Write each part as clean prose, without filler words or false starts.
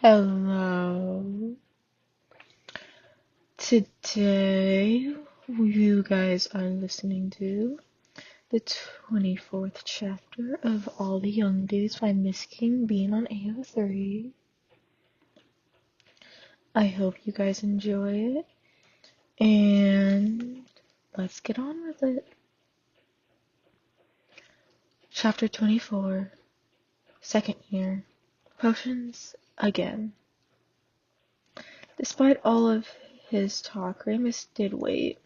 Hello. Today, you guys are listening to the 24th chapter of All the Young Days by MsKingBean on AO3. I hope you guys enjoy it, and let's get on with it. Chapter 24, second year, potions again. Despite all of his talk, Remus did wait.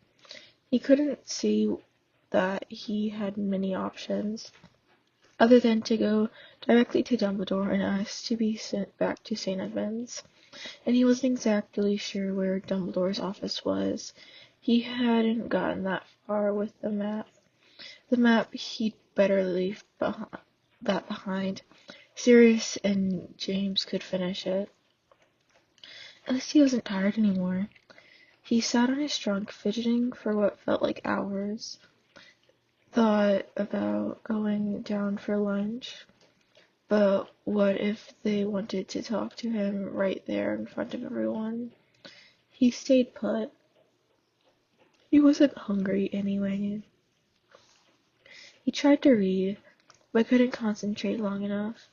He couldn't see that he had many options, other than to go directly to Dumbledore and ask to be sent back to St. Edmund's, and he wasn't exactly sure where Dumbledore's office was. He hadn't gotten that far with the map. The map he'd better leave that behind. Sirius and James could finish it. At least he wasn't tired anymore. He sat on his trunk, fidgeting for what felt like hours. Thought about going down for lunch, but what if they wanted to talk to him right there in front of everyone? He stayed put. He wasn't hungry anyway. He tried to read, but couldn't concentrate long enough.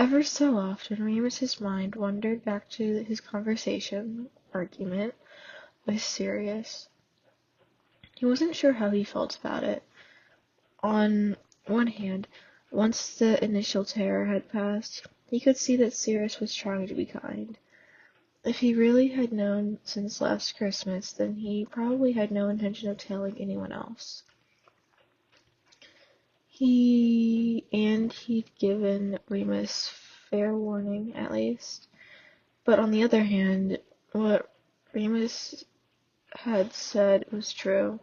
Ever so often, Remus's mind wandered back to his argument with Sirius. He wasn't sure how he felt about it. On one hand, once the initial terror had passed, he could see that Sirius was trying to be kind. If he really had known since last Christmas, then he probably had no intention of telling anyone else. He'd given Remus fair warning, at least. But on the other hand, what Remus had said was true.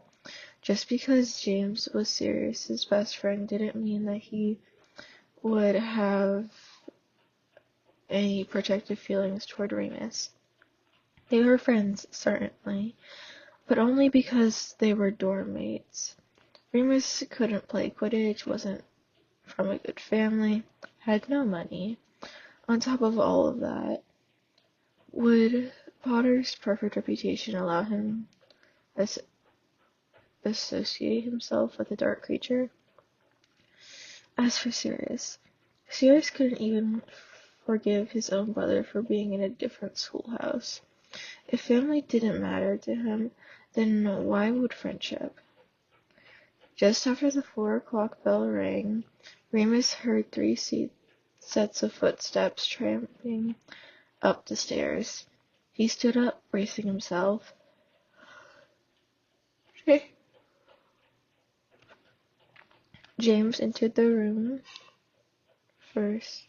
Just because James was Sirius's best friend didn't mean that he would have any protective feelings toward Remus. They were friends, certainly, but only because they were dorm mates. Remus couldn't play Quidditch, wasn't from a good family, had no money. On top of all of that, would Potter's perfect reputation allow him to associate himself with a dark creature? As for Sirius couldn't even forgive his own brother for being in a different schoolhouse. If family didn't matter to him, then why would friendship? Just after the 4 o'clock bell rang, Remus heard 3 sets of footsteps tramping up the stairs. He stood up, bracing himself. James entered the room first,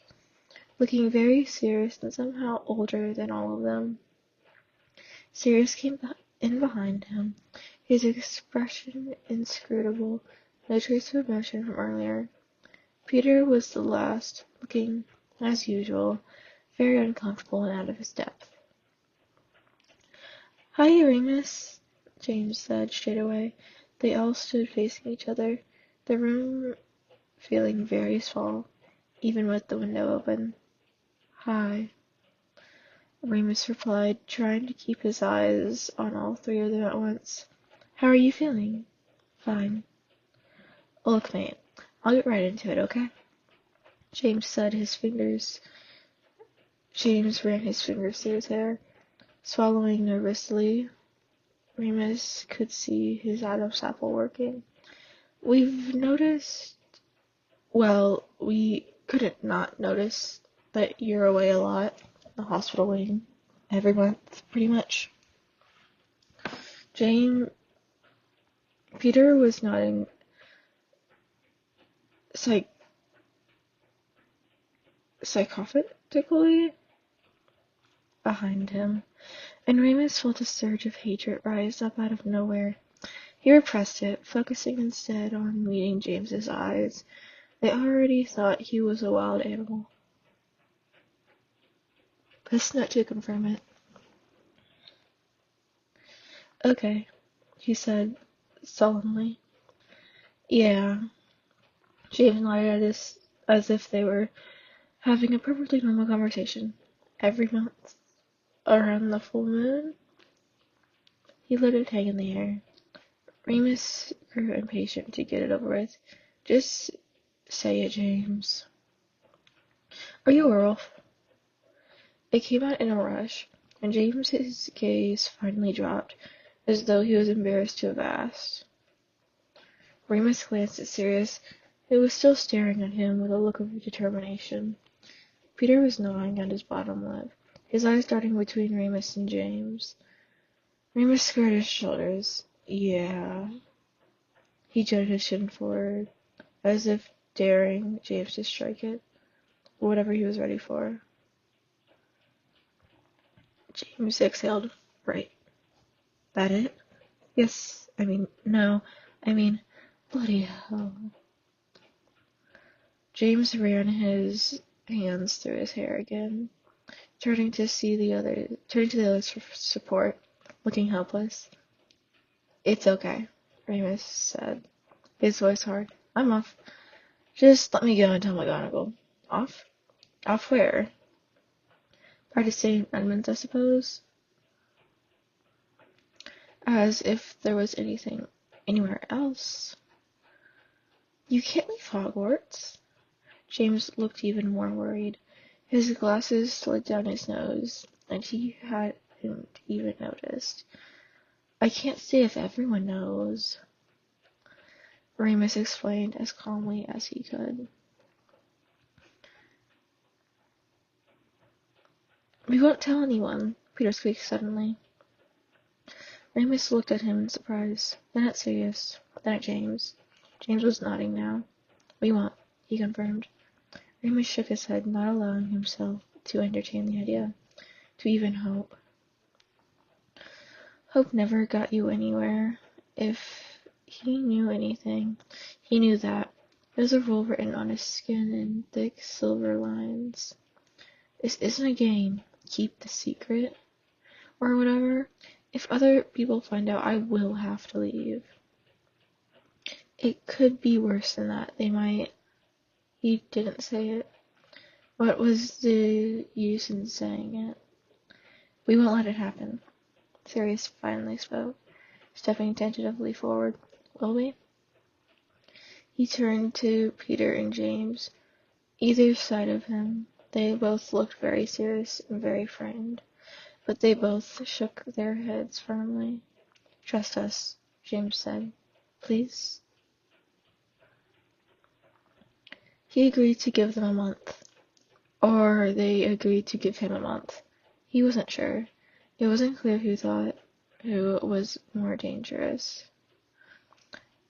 looking very serious and somehow older than all of them. Sirius came in behind him, his expression inscrutable, no trace of emotion from earlier. Peter was the last, looking, as usual, very uncomfortable and out of his depth. "Hi, Remus," James said straight away. They all stood facing each other, the room feeling very small, even with the window open. "Hi," Remus replied, trying to keep his eyes on all 3 of them at once. "How are you feeling?" "Fine." "Look, mate, I'll get right into it, okay?" James ran his fingers through his hair, swallowing nervously. Remus could see his Adam's apple working. We couldn't not notice that you're away a lot, the hospital wing, every month, pretty much. Peter was nodding psychotically behind him, and Remus felt a surge of hatred rise up out of nowhere. He repressed it, focusing instead on meeting James's eyes. They already thought he was a wild animal. This note to confirm it. "Okay," he said sullenly. "Yeah." James nodded as if they were having a perfectly normal conversation. Every month, around the full moon, he let it hang in the air. Remus grew impatient to get it over with. Just say it, James. Are you a werewolf? It came out in a rush, and James's gaze finally dropped, as though he was embarrassed to have asked. Remus glanced at Sirius, who was still staring at him with a look of determination. Peter was gnawing at his bottom lip, his eyes darting between Remus and James. Remus squared his shoulders. Yeah. He jutted his chin forward, as if daring James to strike it, whatever he was ready for. James exhaled. Right. That it? Yes. No. Bloody hell. James ran his hands through his hair again, turning to the others for support, looking helpless. It's okay, Remus said, his voice hard. I'm off. Just let me go and tell McGonagall. Off? Off where? Practicing Edmonds, I suppose. As if there was anything anywhere else. You can't leave Hogwarts. James looked even more worried. His glasses slid down his nose, and he hadn't even noticed. I can't stay if everyone knows, Remus explained as calmly as he could. We won't tell anyone, Peter squeaked suddenly. Remus looked at him in surprise, then at Sirius, then at James. James was nodding now. We won't, he confirmed. Remus shook his head, not allowing himself to entertain the idea, to even hope. Hope never got you anywhere. If he knew anything, he knew that. There was a rule written on his skin in thick silver lines. This isn't a game. Keep the secret. Or whatever. If other people find out, I will have to leave. It could be worse than that. They might. He didn't say it. What was the use in saying it? We won't let it happen. Sirius finally spoke, stepping tentatively forward. Will we? He turned to Peter and James, either side of him. They both looked very serious and very frightened, but they both shook their heads firmly. Trust us, James said. Please? He agreed to give them a month. Or they agreed to give him a month. He wasn't sure. It wasn't clear who was more dangerous.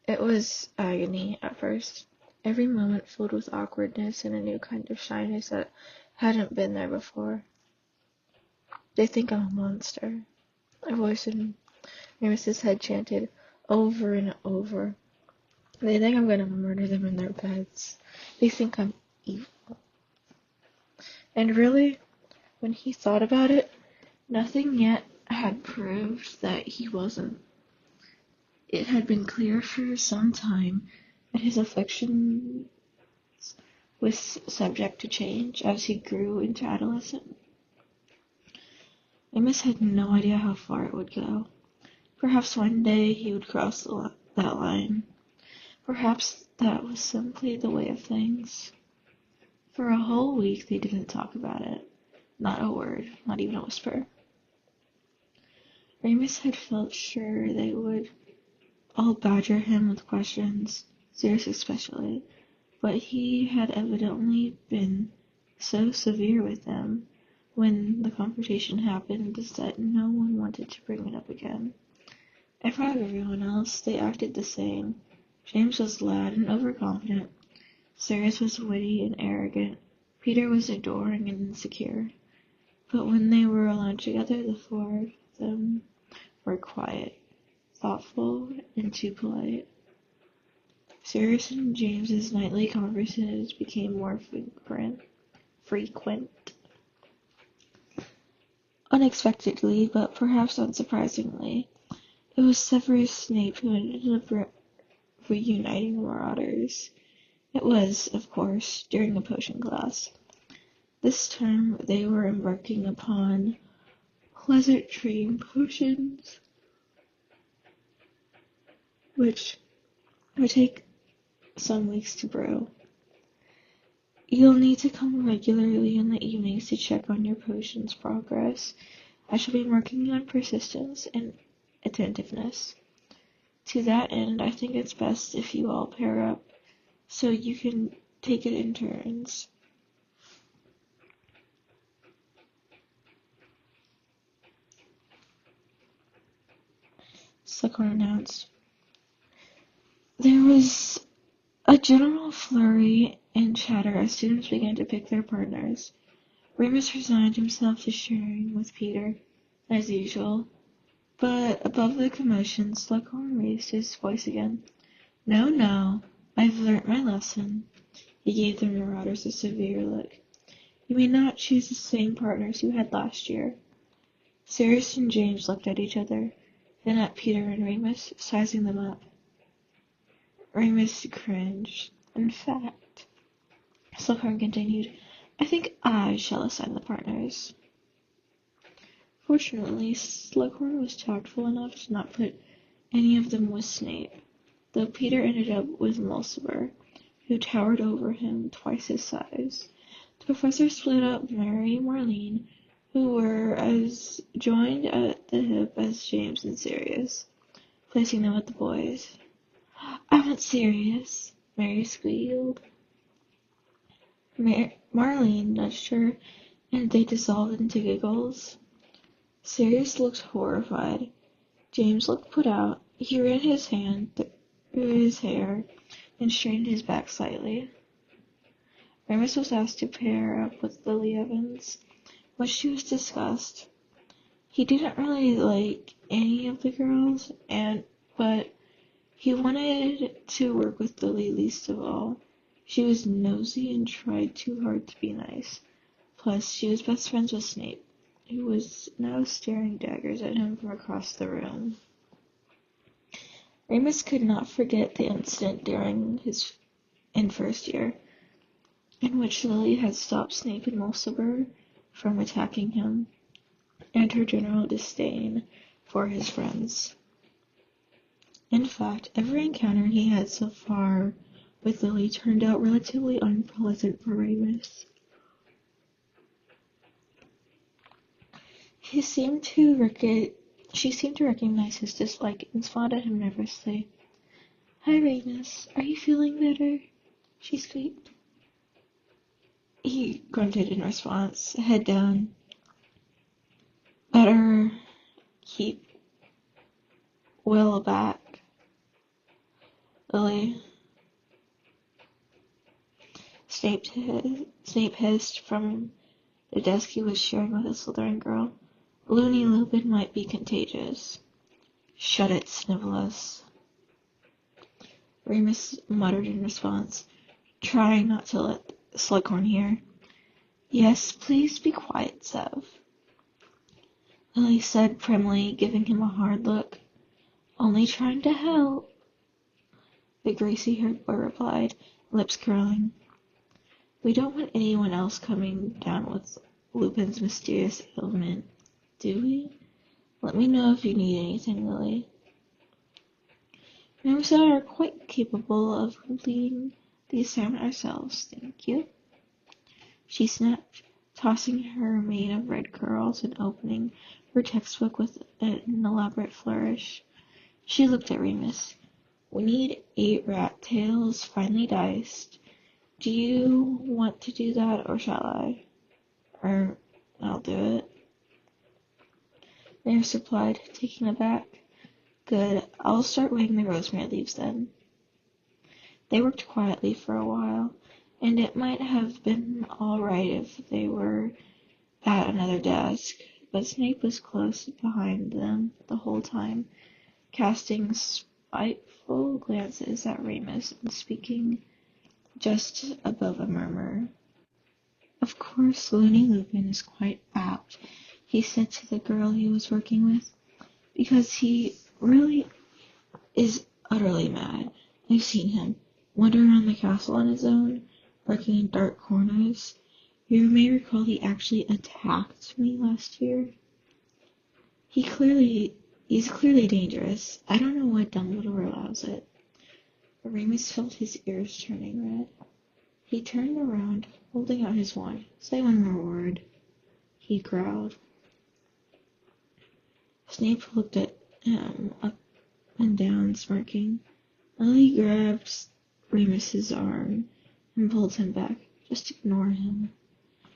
It was agony at first, every moment filled with awkwardness and a new kind of shyness that hadn't been there before. They think I'm a monster, a voice in Remus's head chanted over and over. They think I'm gonna murder them in their beds. They think I'm evil. And really, when he thought about it, nothing yet had proved that he wasn't. It had been clear for some time that his affection was subject to change as he grew into adolescent. Amos had no idea how far it would go. Perhaps one day he would cross that line. Perhaps that was simply the way of things. For a whole week they didn't talk about it. Not a word, not even a whisper. Remus had felt sure they would all badger him with questions, Sirius especially, but he had evidently been so severe with them when the confrontation happened that no one wanted to bring it up again. In front of everyone else, they acted the same. James was loud and overconfident. Sirius was witty and arrogant. Peter was adoring and insecure. But when they were alone together, the four of them were quiet, thoughtful, and too polite. Sirius and James's nightly conversations became more frequent. Unexpectedly, but perhaps unsurprisingly, it was Severus Snape who ended up reuniting the Marauders. It was, of course, during a potion class. This time they were embarking upon pleasant dream potions, which would take some weeks to brew. You'll need to come regularly in the evenings to check on your potion's progress. I shall be working on persistence and attentiveness. To that end, I think it's best if you all pair up so you can take it in turns. Slughorn announced. There was a general flurry and chatter as students began to pick their partners. Remus resigned himself to sharing with Peter, as usual, but above the commotion, Slughorn raised his voice again. No, I've learnt my lesson. He gave the marauders a severe look. You may not choose the same partners you had last year. Sirius and James looked at each other, then at Peter and Remus, sizing them up. Remus cringed. In fact, Slughorn continued, I think I shall assign the partners. Fortunately, Slughorn was tactful enough to not put any of them with Snape, though Peter ended up with Mulciber, who towered over him twice his size. The professor split up Mary and Marlene, who were as joined at the hip as James and Sirius, placing them with the boys. I want Sirius, Mary squealed. Marlene nudged her, and they dissolved into giggles. Sirius looked horrified. James looked put out. He ran his hand through his hair and straightened his back slightly. Remus was asked to pair up with Lily Evans, much to his disgust. He didn't really like any of the girls, but he wanted to work with Lily least of all. She was nosy and tried too hard to be nice. Plus, she was best friends with Snape, who was now staring daggers at him from across the room. Remus could not forget the incident during his first year, in which Lily had stopped Snape and Mulciber from attacking him, and her general disdain for his friends. In fact, every encounter he had so far with Lily turned out relatively unpleasant for Remus. She seemed to recognize his dislike and smiled at him nervously. Hi, Remus. Are you feeling better? She squeaked. He grunted in response, head down. Better keep Will back. Lily. Snape hissed from the desk he was sharing with a Slytherin girl. Loony Lupin might be contagious. Shut it, Snivellus. Remus muttered in response, trying not to let Slughorn hear. Yes, please be quiet, Zev. Lily said primly, giving him a hard look. Only trying to help. The greasy-haired boy replied, lips curling. We don't want anyone else coming down with Lupin's mysterious ailment, do we? Let me know if you need anything, Lily. Remus and I are quite capable of completing the assignment ourselves, thank you. She snapped, tossing her mane of red curls and opening her textbook with an elaborate flourish. She looked at Remus. We need 8 rat tails finely diced. Do you want to do that, or shall I? I'll do it. Remus replied, taking it back. Good, I'll start weighing the rosemary leaves then. They worked quietly for a while, and it might have been all right if they were at another desk, but Snape was close behind them the whole time, casting spiteful glances at Remus and speaking just above a murmur. Of course, Loony Lupin is quite apt, he said to the girl he was working with, because he really is utterly mad. I've seen him wander around the castle on his own, lurking in dark corners. You may recall he actually attacked me last year. He's clearly dangerous. I don't know why Dumbledore allows it. Remus felt his ears turning red. He turned around, holding out his wand. Say one more word, he growled. Snape looked at him up and down, smirking. Lily grabbed Remus's arm and pulled him back. Just ignore him,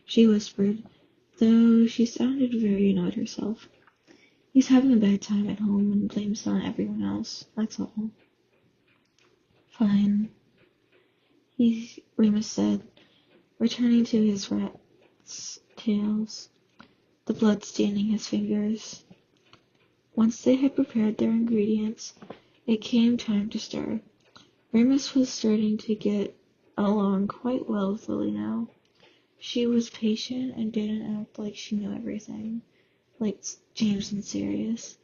she whispered, though she sounded very annoyed herself. He's having a bad time at home and blames it on everyone else, that's all. Fine, Remus said, returning to his rat's tails, the blood staining his fingers. Once they had prepared their ingredients, it came time to stir. Remus was starting to get along quite well with Lily now. She was patient and didn't act like she knew everything, like James and Sirius.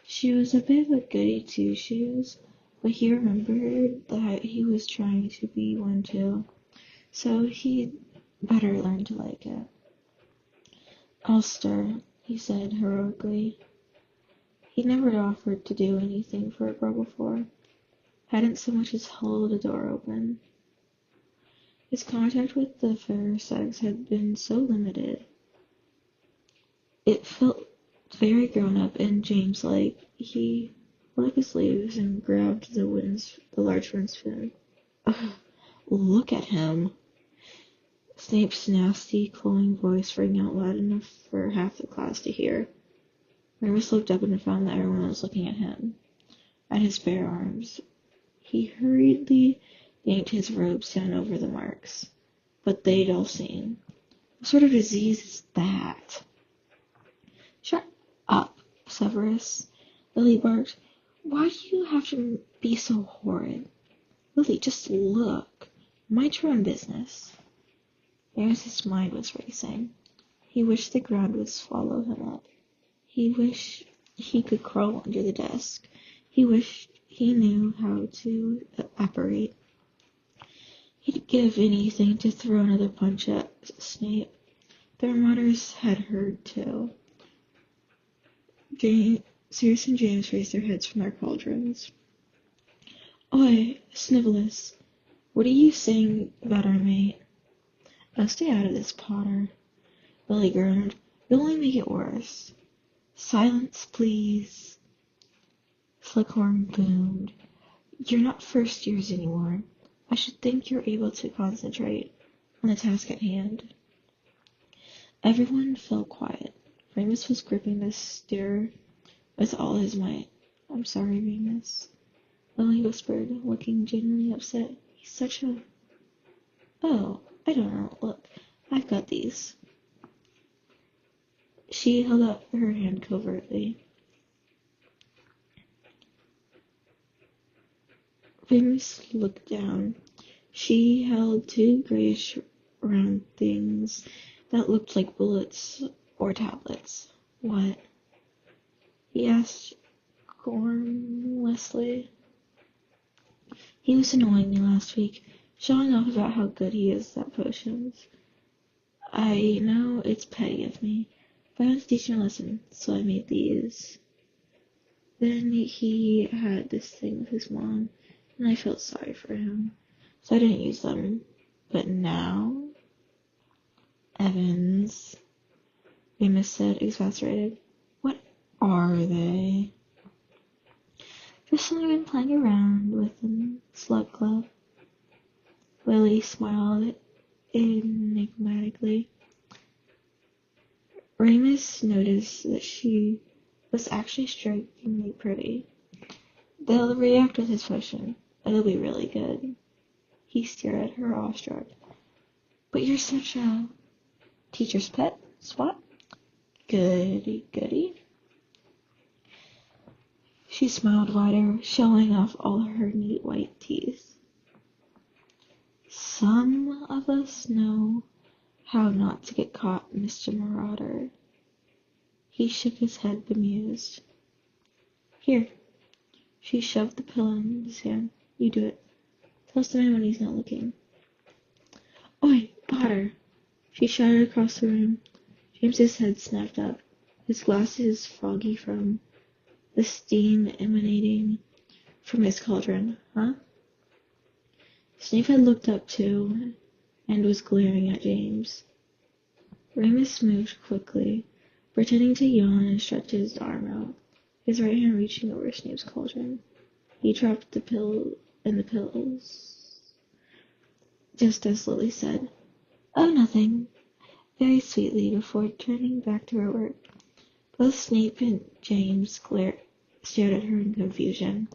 She was a bit of a goody two-shoes, but he remembered that he was trying to be one too, so he'd better learn to like it. I'll stir, he said heroically. He'd never offered to do anything for a girl before. Hadn't so much as held a door open. His contact with the fairer sex had been so limited. It felt very grown-up and James-like. He rolled up his sleeves and grabbed the large wooden spoon. Ugh, look at him. Snape's nasty, cloying voice rang out loud enough for half the class to hear. Remus looked up and found that everyone was looking at him, at his bare arms. He hurriedly yanked his robes down over the marks, but they'd all seen. What sort of disease is that? Shut up, Severus, Lily barked. Why do you have to be so horrid? Lily, just look. Mind your own business. Remus's mind was racing. He wished the ground would swallow him up. He wished he could crawl under the desk. He wished he knew how to apparate. He'd give anything to throw another punch at Snape. The Marauders had heard too. Sirius and James raised their heads from their cauldrons. Oi, Snivellus, what are you saying about our mate? Oh, stay out of this, Potter, Lily groaned. You'll only make it worse. Silence, please, Slughorn boomed. You're not first years anymore. I should think you're able to concentrate on the task at hand. Everyone fell quiet. Remus was gripping the stair with all his might. I'm sorry, Remus, Lily whispered, looking genuinely upset. He's such a... Oh, I don't know. Look, I've got these. She held up her hand covertly. Remus looked down. She held two grayish round things that looked like bullets or tablets. What? He asked gormlessly. He was annoying me last week, showing off about how good he is at potions. I know it's petty of me, but I want to teach him a lesson, so I made these. Then he had this thing with his mom, and I felt sorry for him, so I didn't use them. But now... Evans, Remus said, exasperated. What are they? Just something I've been playing around with in Slug Club. Lily smiled enigmatically. Remus noticed that she was actually strikingly pretty. They'll react with his potion. It'll be really good. He stared at her awestruck. But you're such a teacher's pet, Spot. Goody, goody. She smiled wider, showing off all her neat white teeth. Some of us know how not to get caught, Mr. Marauder. He shook his head, bemused. Here. She shoved the pillow in his hand. You do it. Tell us the man when he's not looking. Oi, Potter, She shouted across the room. James's head snapped up, his glasses foggy from the steam emanating from his cauldron. Huh? Snape had looked up too, and was glaring at James. Remus moved quickly, pretending to yawn and stretch his arm out, his right hand reaching over Snape's cauldron. He dropped the pill in the pills, just as Lily said, "Oh, nothing," very sweetly, before turning back to her work. Both Snape and James stared at her in confusion.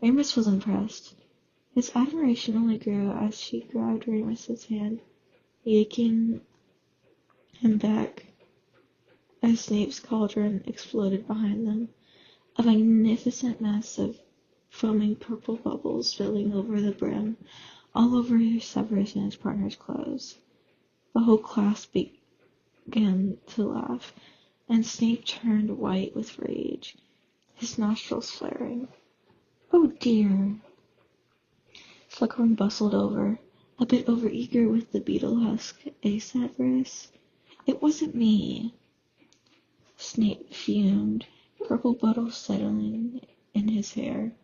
Remus was impressed. His admiration only grew as she grabbed Remus's hand, yanking him back as Snape's cauldron exploded behind them, a magnificent mess of foaming purple bubbles filling over the brim, all over Severus and his partner's clothes. The whole class began to laugh, and Snape turned white with rage, his nostrils flaring. "Oh dear!" Slughorn bustled over, a bit overeager with the beetle husk. Severus? It wasn't me." Snape fumed, purple bubbles settling in his hair.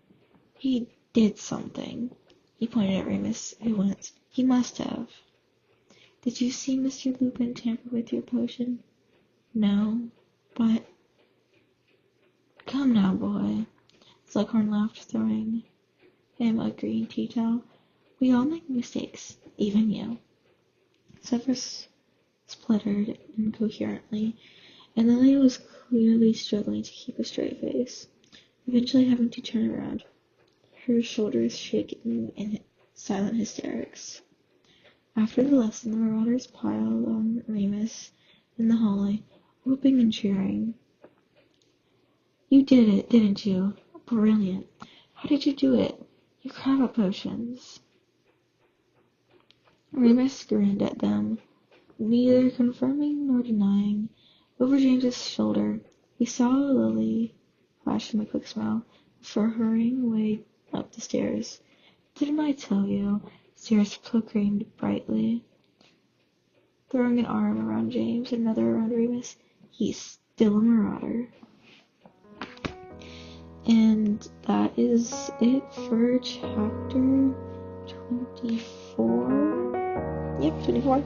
"He did something." He pointed at Remus, who winced. "He must have." "Did you see Mr. Lupin tamper with your potion?" "No, but—" "Come now, boy." Slughorn laughed, throwing him a green tea towel. "We all make mistakes, even you." Severus spluttered incoherently, and Lily was clearly struggling to keep a straight face, eventually having to turn around, her shoulders shaking in silent hysterics. After the lesson, the Marauders piled on Remus in the hallway, whooping and cheering. "You did it, didn't you? Brilliant. How did you do it? You crab up potions." Remus grinned at them, neither confirming nor denying. Over James's shoulder, he saw Lily flash him a quick smile before hurrying away up the stairs. "Didn't I tell you?" Sirius proclaimed brightly, throwing an arm around James and another around Remus. "He's still a Marauder." And that is it for chapter 24. Yep, 24.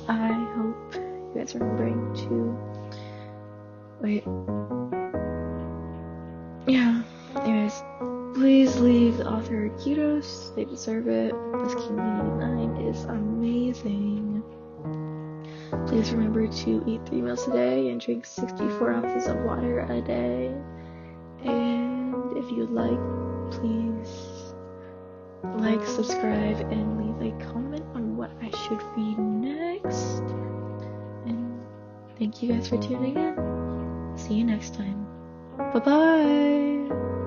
I hope you guys are remembering to wait. Yeah, anyways, please leave the author kudos. They deserve it. MsKingBean89 is amazing. Please remember to eat 3 meals a day and drink 64 ounces of water a day. And if you'd like, please like, subscribe, and leave a comment on what I should read next. And thank you guys for tuning in. See you next time. Bye-bye!